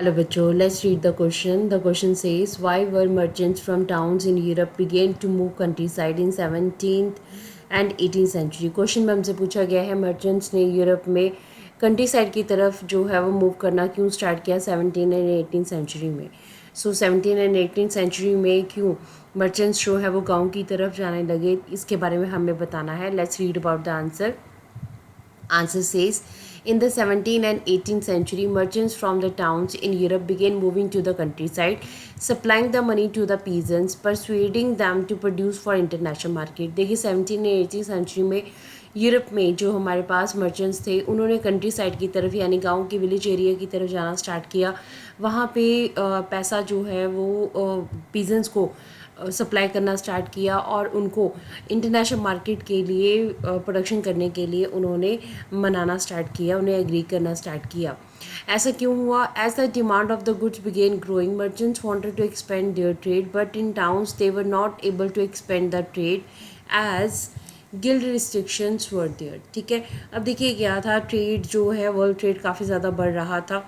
Hello बच्चों, let's read the question. The question says, why were merchants from towns in Europe began to move countryside in 17th and 18th century? Question में हमसे पूछा गया है merchants ने Europe में country side की तरफ जो है वो मूव करना क्यों स्टार्ट किया 17 एंड 18 सेंचुरी में। सो 17 एंड 18 सेंचुरी में क्यों मर्चेंट्स जो है वो गाँव की तरफ जाने लगे, इसके बारे में हमें बताना है। Let's read about the answer. Answer says, in the 17th and 18th century, merchants from the towns in Europe began moving to the countryside, supplying the money to the peasants, persuading them to produce for international market. देखिए 17 और 18 century में Europe में जो हमारे पास merchants थे उन्होंने country side की तरफ यानी गांव के विलेज एरिया की तरफ जाना स्टार्ट किया। वहाँ पे पैसा जो है वो पीजेंट्स को सप्लाई करना स्टार्ट किया और उनको इंटरनेशनल मार्केट के लिए प्रोडक्शन करने के लिए उन्होंने मनाना स्टार्ट किया, उन्हें एग्री करना स्टार्ट किया। ऐसा क्यों हुआ? As the demand of the goods began growing, merchants wanted to expand their trade but in towns they were not able to expand the trade as guild restrictions were there. ठीक है, अब देखिए क्या था, ट्रेड जो है world trade काफ़ी ज़्यादा बढ़ रहा था,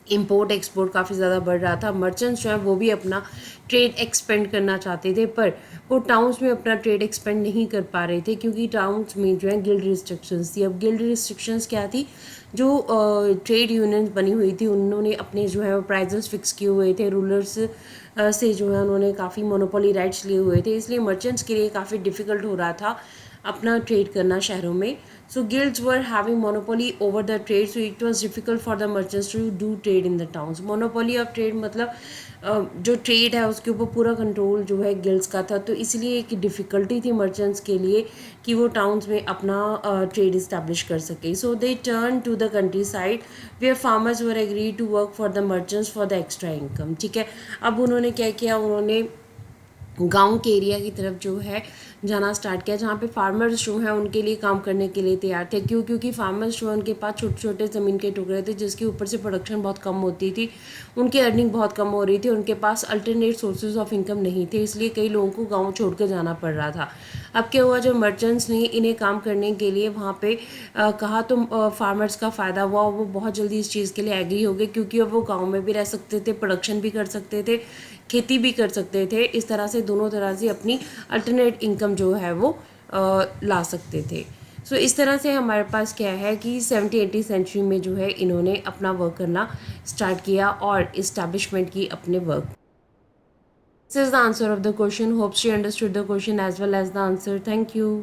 इम्पोर्ट एक्सपोर्ट काफ़ी ज़्यादा बढ़ रहा था। मर्चेंट्स जो हैं वो भी अपना ट्रेड एक्सपेंड करना चाहते थे, पर वो टाउन्स में अपना ट्रेड एक्सपेंड नहीं कर पा रहे थे क्योंकि टाउन्स में जो है गिल्ड रिस्ट्रिक्शंस थी। अब गिल्ड रिस्ट्रिक्शंस क्या थी? जो ट्रेड यूनियन बनी हुई थी उन्होंने अपने जो है प्राइजेस फिक्स किए हुए थे, रूलर्स से जो है उन्होंने काफ़ी मोनोपोली राइट्स लिए हुए थे, इसलिए मर्चेंट्स के लिए काफ़ी डिफ़िकल्ट हो रहा था अपना ट्रेड करना शहरों में। So guilds were having monopoly over the trade, so it was difficult for the merchants to do trade in the towns. Monopoly of trade मतलब जो ट्रेड है उसके ऊपर पूरा कंट्रोल जो है गिल्ड्स का था, तो इसलिए एक डिफ़िकल्टी थी मर्चेंट्स के लिए कि वो टाउन्स में अपना ट्रेड इस्टेब्लिश कर सके। So they turn to the countryside where farmers were agree to work for the merchants for the extra income. ठीक है, अब उन्होंने क्या किया, उन्होंने गांव के एरिया की तरफ जो है जाना स्टार्ट किया जहाँ पे फार्मर्स जो हैं उनके लिए काम करने के लिए तैयार थे। क्यों? क्योंकि फार्मर्स जो हैं उनके पास छोटे छोटे ज़मीन के टुकड़े थे जिसके ऊपर से प्रोडक्शन बहुत कम होती थी, उनकी अर्निंग बहुत कम हो रही थी, उनके पास अल्टरनेट सोर्सेज ऑफ इनकम नहीं थे, इसलिए कई लोगों को गाँव छोड़ कर जाना पड़ रहा था। अब क्या हुआ, जो मर्चेंट्स ने इन्हें काम करने के लिए वहाँ पे कहा तो फार्मर्स का फ़ायदा हुआ, वो बहुत जल्दी इस चीज़ के लिए एग्री हो गए क्योंकि अब वो गाँव में भी रह सकते थे, प्रोडक्शन भी कर सकते थे, खेती भी कर सकते थे। इस तरह से दोनों तरह से अपनी अल्टरनेट इनकम जो है वो ला सकते थे। सो इस तरह से हमारे पास क्या है कि 70-80 सेंचुरी में जो है इन्होंने अपना वर्क करना स्टार्ट किया और इस्टेब्लिशमेंट की अपने work. This is the answer of the question. Hopes you understood the question as well as the answer. Thank you.